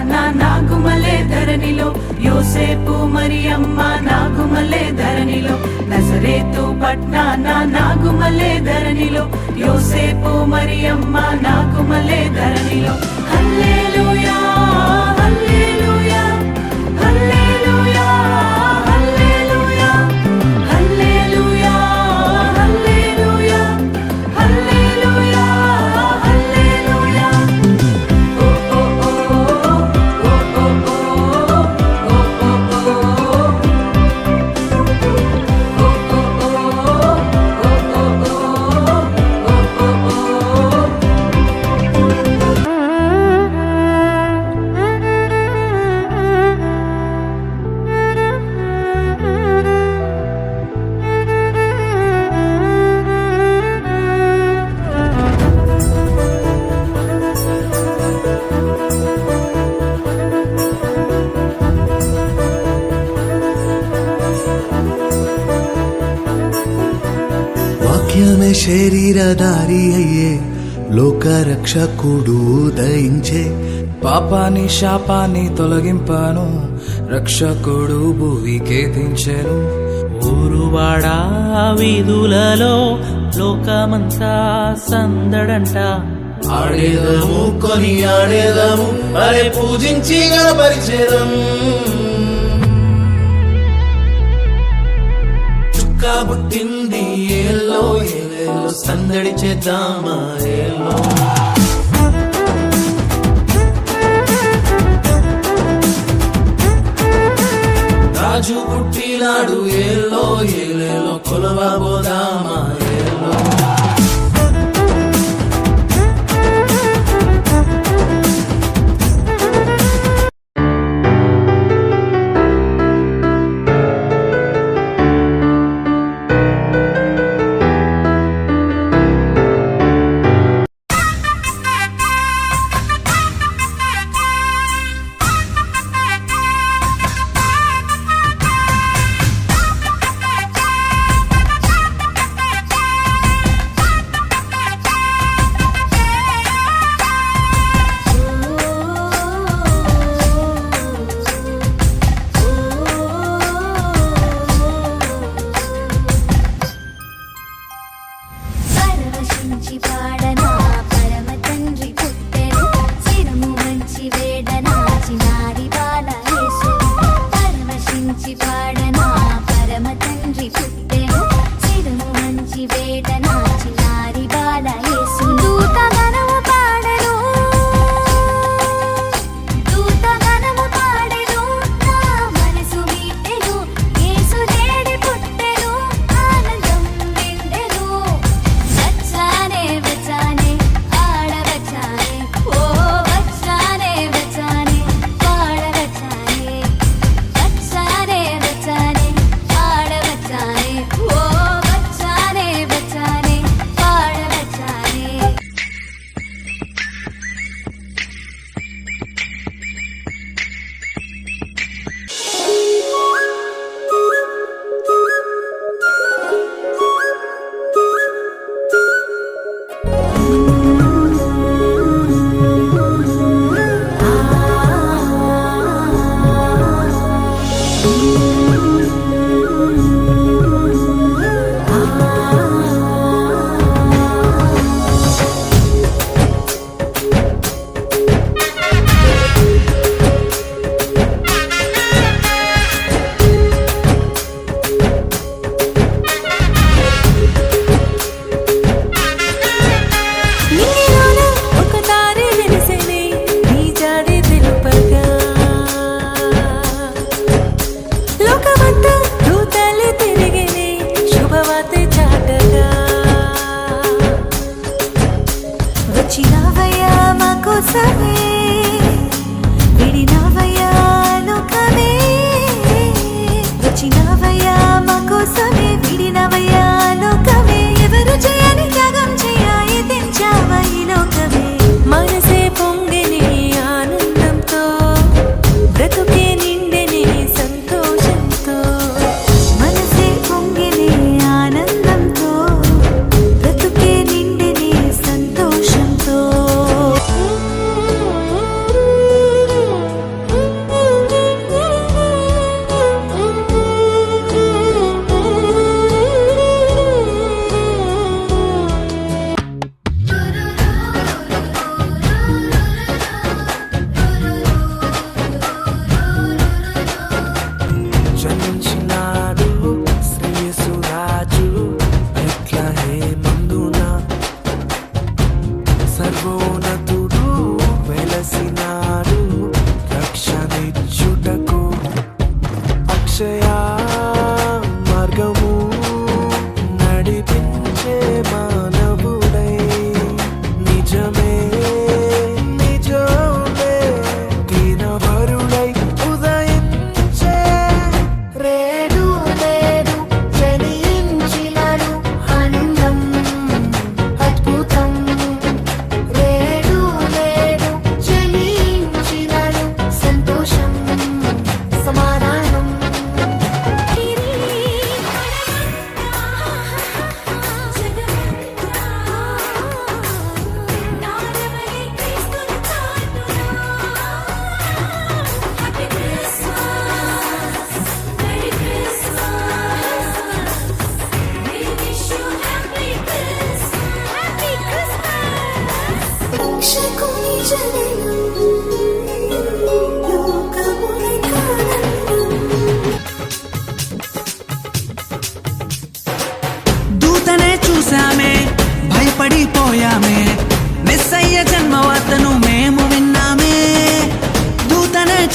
నాగుమలే ధరణిలో, యోసేపు మరియమ్మ నాగుమలే ధరణిలో, నజరేతు పట్నాన నాగుమలే ధరణిలో, యోసేపు మరియమ్మ నాగుమలే ధరణిలో. హల్లెలూయా హల్లెలూయా హల్లెలూయా హల్లెలూయా హల్లెలూయా హల్లెలూయా హల్లెలూయా హల్లెలూయా. ఓ ఓ ఓ ఓ ఓ ఓ వాక్యమే శరీరధారి అయ్యే లోకరక్షకుడు ఉదయించే, పాపాన్ని శాపాన్ని తొలగింపాను, రక్షకుడు భూమికే దించెను. ఊరువాడా వీధులలో లోకమంతా సందడంట, ఆడేదము కొని ఆడేదము అరే పూజించి గణపరిచేదము. చుక్క పుట్టింది ఏలో ఏలేలో సందడి చేద్దామా ఏలో. రాజు పుట్టినాడు ఏలో ఏలేలో కొలవబోదామా ఏలో.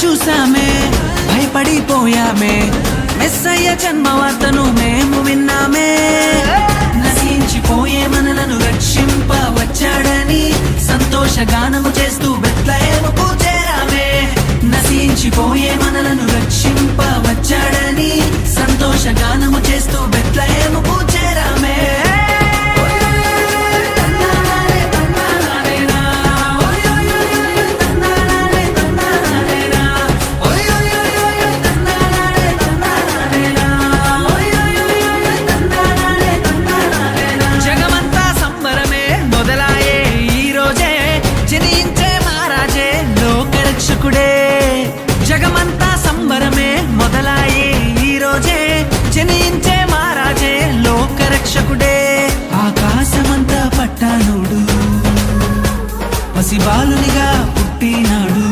చూసామే భయపడిపోయామే మెస్సయ్య జన్మ వార్తను మేము విన్నామే నశించిపోయే మనలను రక్షింప వచ్చాడని సంతోషగానము చేస్తూ బెత్లెహేముకు చేరామే నశించిపోయే మనలను రక్షింప వచ్చాడని సంతోషగానము చేస్తూ బెత్లెహేముకు చేరామే జగమంతా సంబరమే మొదలాయే ఈ రోజే జనించే మహారాజే లోకరక్షకుడే జగమంతా సంబరమే మొదలాయే ఈ రోజే జనించే మహారాజే లోకరక్షకుడే ఆకాశమంతా పట్టానుడు పసిబాలునిగా పుట్టినాడు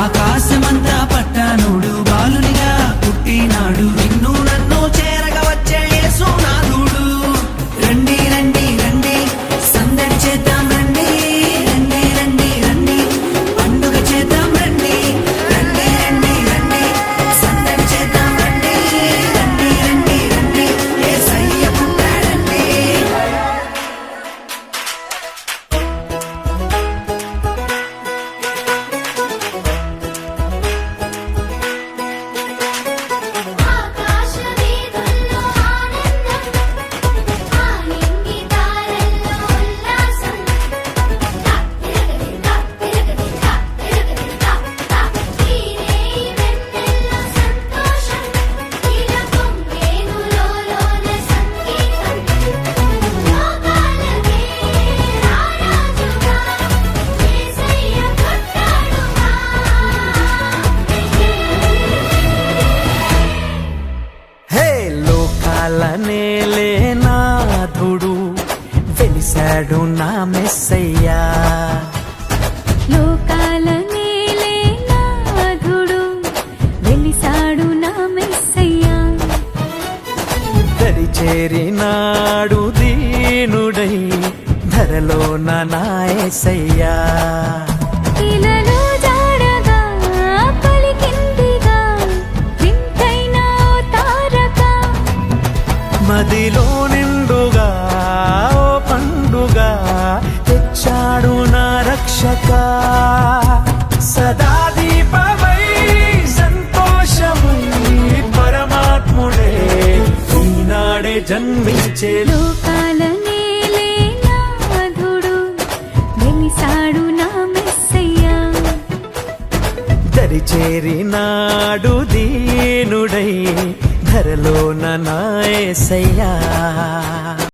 ఆకాశమంతా పట్టానుడు బాలునిగా పుట్టినాడు నిన్ను నన్ను చేరగా వచ్చే యేసునాథుడు రండి రండి రండి సందడి చేద్దాం రండి రండి రండి రండి పండుగ చేద్దాం రండి రండి రండి రండి సందడి చేద్దాం రండి రండి రండి రండి యేసయ్య పుట్టాడండి ఆకాశవీధుల్లో ఆనందం ఆలింగి తారల్లో ఉల్లాసం తీరే వెన్నెల్లో సంతోషం ఇలా పొంగేనులోన సంగీతం లోకాలకే రారాజుగా యేసయ్య పుట్టాడుగా హే లోకాల నేలేనాథుడు వెలిసాడు నా మెస్సయ్యా లోకాల నేలే నాథుడు వెలిసాడు నా మెస్సయ్యా దరి చేరినాడు దీనుడై ధరలో నా యేసయ్యా ఇలలో జాడగా పలికిందిగా వింతైన ఓ తారక మదిలో నిండుగా ఓ పండుగ తెచ్చాడు నా రక్షక సదా దీపమై సంతోషమై పరమాత్ముడే ఈనాడే జన్మించే లోకాల నేలే నాథుడు వెలిసాడు నా మెస్సయ్యా దరి చేరినాడు దీనుడై ధరలో నా యేసయ్యా